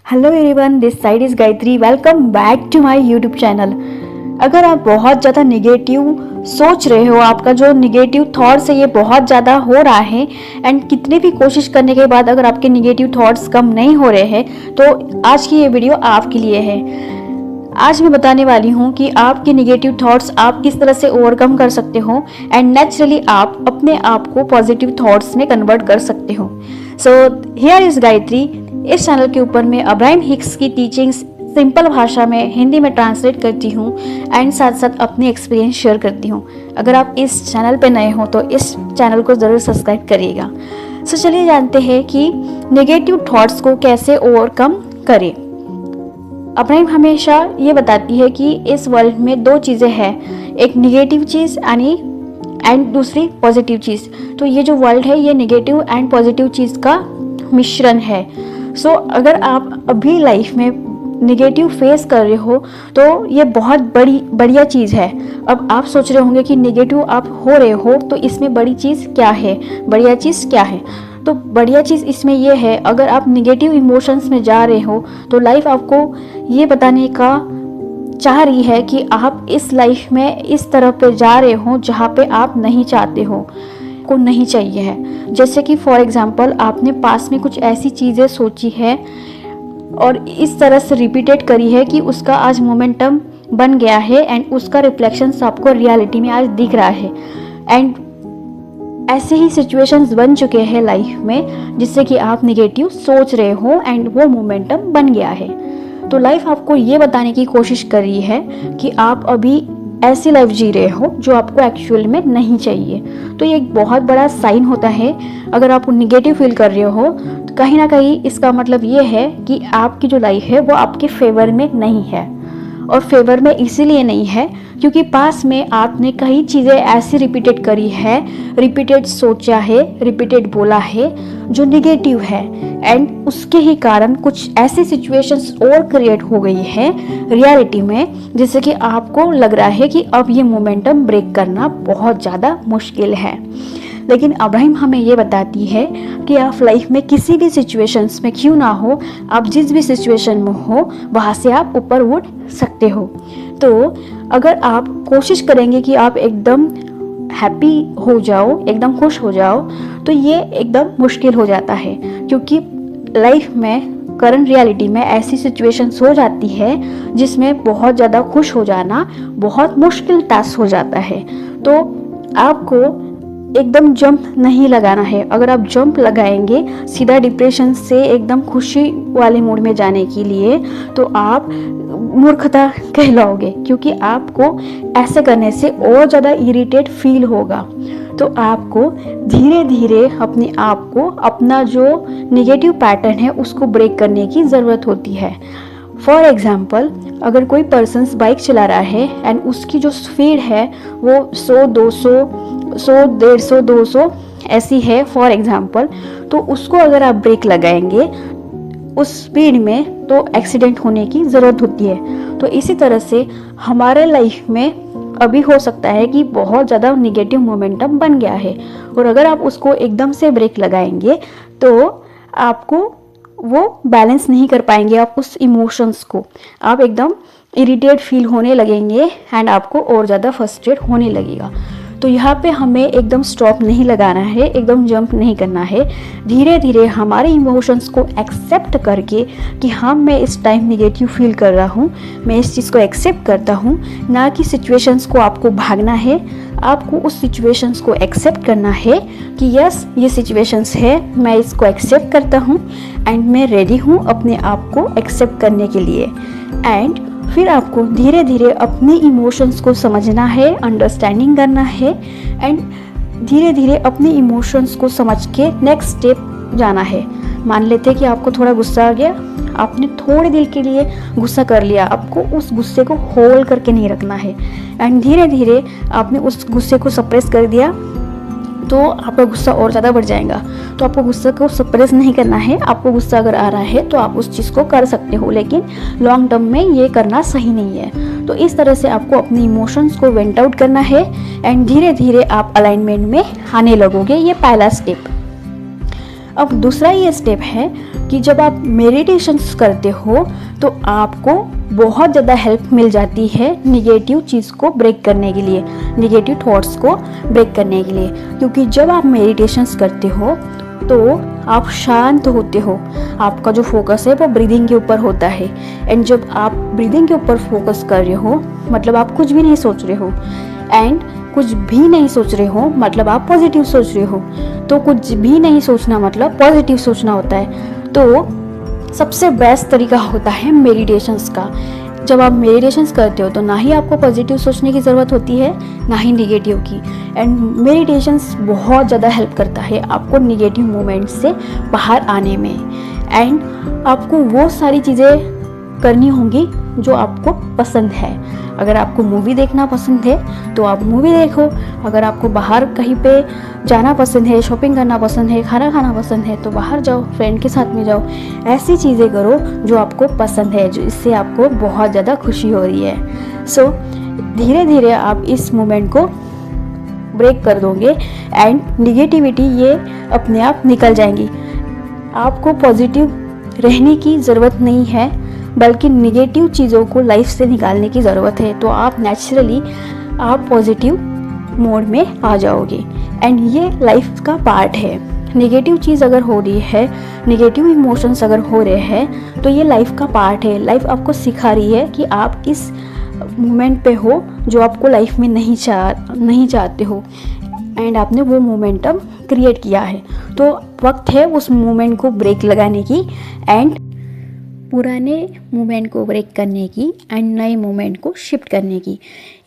Hello everyone, this side is Gayatri. Welcome back to my YouTube channel. अगर आप बहुत ज़्यादा निगेटिव सोच रहे हो, आपका जो निगेटिव थॉट्स है ये बहुत ज़्यादा हो रहा है एंड कितनी भी कोशिश करने के बाद अगर आपके निगेटिव थॉट्स कम नहीं हो रहे हैं तो आज की ये वीडियो आपके लिए है। आज मैं बताने वाली हूँ कि आपके निगेटिव थॉट्स आप किस तरह से ओवरकम कर सकते हो एंड नेचुरली आप अपने आप को पॉजिटिव थॉट्स में कन्वर्ट कर सकते हो। So here is Gayatri. इस चैनल के ऊपर मैं अब्राहम हिक्स की टीचिंग्स सिंपल भाषा में हिंदी में ट्रांसलेट करती हूँ एंड साथ साथ अपनी एक्सपीरियंस शेयर करती हूँ। अगर आप इस चैनल पे नए हो तो इस चैनल को ज़रूर सब्सक्राइब करिएगा। सो चलिए जानते हैं कि नेगेटिव थॉट्स को कैसे ओवरकम करें। अब्राहम हमेशा ये बताती है कि इस वर्ल्ड में दो चीज़ें हैं, एक नेगेटिव चीज़ एंड दूसरी पॉजिटिव चीज़। तो ये जो वर्ल्ड है ये नेगेटिव एंड पॉजिटिव चीज़ का मिश्रण है। सो अगर आप अभी लाइफ में नेगेटिव फेस कर रहे हो तो ये बहुत बढ़िया चीज़ है। अब आप सोच रहे होंगे कि नेगेटिव आप हो रहे हो तो इसमें बड़ी चीज़ क्या है, बढ़िया चीज़ क्या है। तो बढ़िया चीज़ इसमें ये है, अगर आप नेगेटिव इमोशंस में जा रहे हो तो लाइफ आपको ये बताने का चाह रही है कि आप इस लाइफ में इस तरह पे जा रहे हो जहाँ पे आप नहीं चाहते हो, को नहीं चाहिए है। जैसे कि फॉर एग्जांपल आपने पास में कुछ ऐसी चीज़ें सोची है और इस तरह से रिपीटेड करी है कि उसका आज मोमेंटम बन गया है एंड उसका रिफ्लेक्शंस आपको रियलिटी में आज दिख रहा है। एंड ऐसे ही सिचुएशंस बन चुके हैं लाइफ में जिससे कि आप नेगेटिव सोच रहे हो एंड वो मोमेंटम बन गया है। तो लाइफ आपको ये बताने की कोशिश कर रही है कि आप अभी ऐसी लाइफ जी रहे हो जो आपको एक्चुअल में नहीं चाहिए। तो ये एक बहुत बड़ा साइन होता है। अगर आप निगेटिव फील कर रहे हो तो कहीं ना कहीं इसका मतलब ये है कि आपकी जो लाइफ है वो आपके फेवर में नहीं है। और फेवर में इसीलिए नहीं है क्योंकि पास में आपने कई चीज़ें ऐसी रिपीटेड करी है, रिपीटेड सोचा है, रिपीटेड बोला है जो निगेटिव है एंड उसके ही कारण कुछ ऐसी सिचुएशंस और क्रिएट हो गई है रियलिटी में जिससे कि आपको लग रहा है कि अब ये मोमेंटम ब्रेक करना बहुत ज़्यादा मुश्किल है। लेकिन अब्राहम हमें ये बताती है कि आप लाइफ में किसी भी सिचुएशंस में क्यों ना हो, आप जिस भी सिचुएशन में हो वहाँ से आप ऊपर उठ सकते हो। तो अगर आप कोशिश करेंगे कि आप एकदम हैप्पी हो जाओ, एकदम खुश हो जाओ, तो ये एकदम मुश्किल हो जाता है क्योंकि लाइफ में करंट रियलिटी में ऐसी सिचुएशंस हो जाती है जिसमें बहुत ज़्यादा खुश हो जाना बहुत मुश्किल टास्क हो जाता है। तो आपको एकदम जंप नहीं लगाना है। अगर आप जंप लगाएंगे सीधा डिप्रेशन से एकदम खुशी वाले मूड में जाने के लिए तो आप मूर्खता कहलाओगे क्योंकि आपको ऐसे करने से और ज़्यादा इरिटेट फील होगा। तो आपको धीरे धीरे अपने आप को, अपना जो निगेटिव पैटर्न है उसको ब्रेक करने की ज़रूरत होती है। फॉर एग्ज़ाम्पल अगर कोई पर्सन बाइक चला रहा है एंड उसकी जो स्पीड है वो 100, 200, 100, 150, 200 ऐसी है फॉर एग्ज़ाम्पल, तो उसको अगर आप ब्रेक लगाएंगे उस स्पीड में तो एक्सीडेंट होने की ज़रूरत होती है। तो इसी तरह से हमारे लाइफ में अभी हो सकता है कि बहुत ज़्यादा निगेटिव मोमेंटम बन गया है और अगर आप उसको एकदम से ब्रेक लगाएंगे तो आपको वो बैलेंस नहीं कर पाएंगे। आप उस इमोशंस को आप एकदम इरिटेट फील होने लगेंगे एंड आपको और ज़्यादा फ्रस्ट्रेट होने लगेगा। तो यहाँ पे हमें एकदम स्टॉप नहीं लगाना है, एकदम जंप नहीं करना है। धीरे धीरे हमारे इमोशंस को एक्सेप्ट करके कि हाँ मैं इस टाइम निगेटिव फील कर रहा हूँ, मैं इस चीज़ को एक्सेप्ट करता हूँ। ना कि सिचुएशंस को आपको भागना है, आपको उस सिचुएशंस को एक्सेप्ट करना है कि यस ये सिचुएशंस है, मैं इसको एक्सेप्ट करता हूँ एंड मैं रेडी हूँ अपने आप को एक्सेप्ट करने के लिए। एंड फिर आपको धीरे धीरे अपने इमोशंस को समझना है, अंडरस्टैंडिंग करना है एंड धीरे धीरे अपने इमोशंस को समझ के नेक्स्ट स्टेप जाना है। मान लेते हैं कि आपको थोड़ा गुस्सा आ गया, आपने थोड़ी देर के लिए गुस्सा कर लिया, आपको उस गुस्से को होल्ड करके नहीं रखना है एंड धीरे धीरे आपने उस गुस्से को सप्रेस कर दिया तो आपका गुस्सा और ज़्यादा बढ़ जाएगा। तो आपको गुस्से को सप्रेस नहीं करना है। आपको गुस्सा अगर आ रहा है तो आप उस चीज़ को कर सकते हो, लेकिन लॉन्ग टर्म में ये करना सही नहीं है। तो इस तरह से आपको अपने इमोशंस को वेंट आउट करना है एंड धीरे धीरे आप अलाइनमेंट में आने लगोगे। ये पहला स्टेप। अब दूसरा ये स्टेप है कि जब आप मेडिटेशंस करते हो तो आपको बहुत ज़्यादा हेल्प मिल जाती है निगेटिव चीज़ को ब्रेक करने के लिए, निगेटिव थॉट्स को ब्रेक करने के लिए। क्योंकि जब आप मेडिटेशंस करते हो तो आप शांत होते हो, आपका जो फोकस है वो ब्रीदिंग के ऊपर होता है। एंड जब आप ब्रीदिंग के ऊपर फोकस कर रहे हो मतलब आप कुछ भी नहीं सोच रहे हो, एंड कुछ भी नहीं सोच रहे हो मतलब आप पॉजिटिव सोच रहे हो। तो कुछ भी नहीं सोचना मतलब पॉजिटिव सोचना होता है। तो सबसे बेस्ट तरीका होता है मेडिटेशंस का। जब आप मेडिटेशंस करते हो तो ना ही आपको पॉजिटिव सोचने की ज़रूरत होती है ना ही निगेटिव की। एंड मेडिटेशंस बहुत ज़्यादा हेल्प करता है आपको निगेटिव मोमेंट से बाहर आने में। एंड आपको वो सारी चीज़ें करनी होंगी जो आपको पसंद है। अगर आपको मूवी देखना पसंद है तो आप मूवी देखो, अगर आपको बाहर कहीं पे जाना पसंद है, शॉपिंग करना पसंद है, खाना खाना पसंद है तो बाहर जाओ, फ्रेंड के साथ में जाओ। ऐसी चीज़ें करो जो आपको पसंद है, जो इससे आपको बहुत ज़्यादा खुशी हो रही है। सो धीरे धीरे आप इस मोमेंट को ब्रेक कर दोगे एंड निगेटिविटी ये अपने आप निकल जाएंगी। आपको पॉजिटिव रहने की ज़रूरत नहीं है बल्कि निगेटिव चीज़ों को लाइफ से निकालने की ज़रूरत है। तो आप नेचुरली आप पॉजिटिव मोड में आ जाओगे। एंड ये लाइफ का पार्ट है। निगेटिव चीज़ अगर हो रही है, निगेटिव इमोशंस अगर हो रहे हैं तो ये लाइफ का पार्ट है। लाइफ आपको सिखा रही है कि आप इस मोमेंट पे हो जो आपको लाइफ में नहीं चाहते हो, एंड आपने वो मोमेंटम क्रिएट किया है। तो वक्त है उस मोमेंट को ब्रेक लगाने की एंड पुराने मोमेंट को ब्रेक करने की एंड नए मोमेंट को शिफ्ट करने की।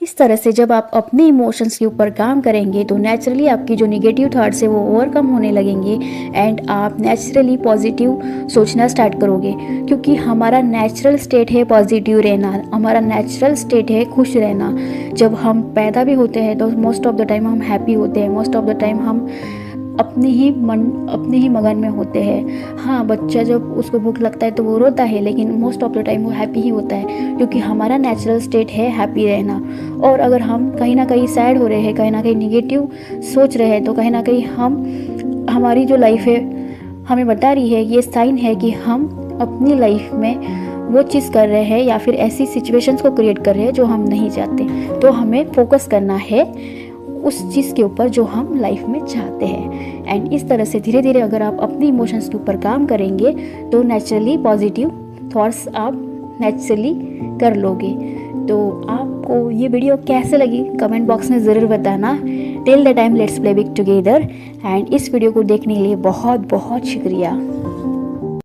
इस तरह से जब आप अपने इमोशंस के ऊपर काम करेंगे तो नेचुरली आपकी जो निगेटिव थॉट्स है वो ओवरकम होने लगेंगे एंड आप नेचुरली पॉजिटिव सोचना स्टार्ट करोगे। क्योंकि हमारा नेचुरल स्टेट है पॉजिटिव रहना, हमारा नेचुरल स्टेट है खुश रहना। जब हम पैदा भी होते हैं तो मोस्ट ऑफ द टाइम हम हैप्पी होते हैं, मोस्ट ऑफ द टाइम हम अपने ही मगन में होते हैं। हाँ, बच्चा जब उसको भूख लगता है तो वो रोता है, लेकिन मोस्ट ऑफ द टाइम वो हैप्पी ही होता है क्योंकि हमारा नेचुरल स्टेट है हैप्पी रहना। और अगर हम कहीं ना कहीं सैड हो रहे हैं, कहीं ना कहीं निगेटिव सोच रहे हैं तो कहीं ना कहीं हमारी जो लाइफ है हमें बता रही है, ये साइन है कि हम अपनी लाइफ में वो चीज़ कर रहे हैं या फिर ऐसी सिचुएशंस को क्रिएट कर रहे हैं जो हम नहीं चाहते। तो हमें फोकस करना है उस चीज़ के ऊपर जो हम लाइफ में चाहते हैं। एंड इस तरह से धीरे धीरे अगर आप अपने इमोशंस के ऊपर काम करेंगे तो नेचुरली पॉजिटिव थॉट्स आप नेचुरली कर लोगे। तो आपको ये वीडियो कैसे लगी कमेंट बॉक्स में ज़रूर बताना। Till the time let's play big together. And इस वीडियो को देखने के लिए बहुत बहुत शुक्रिया।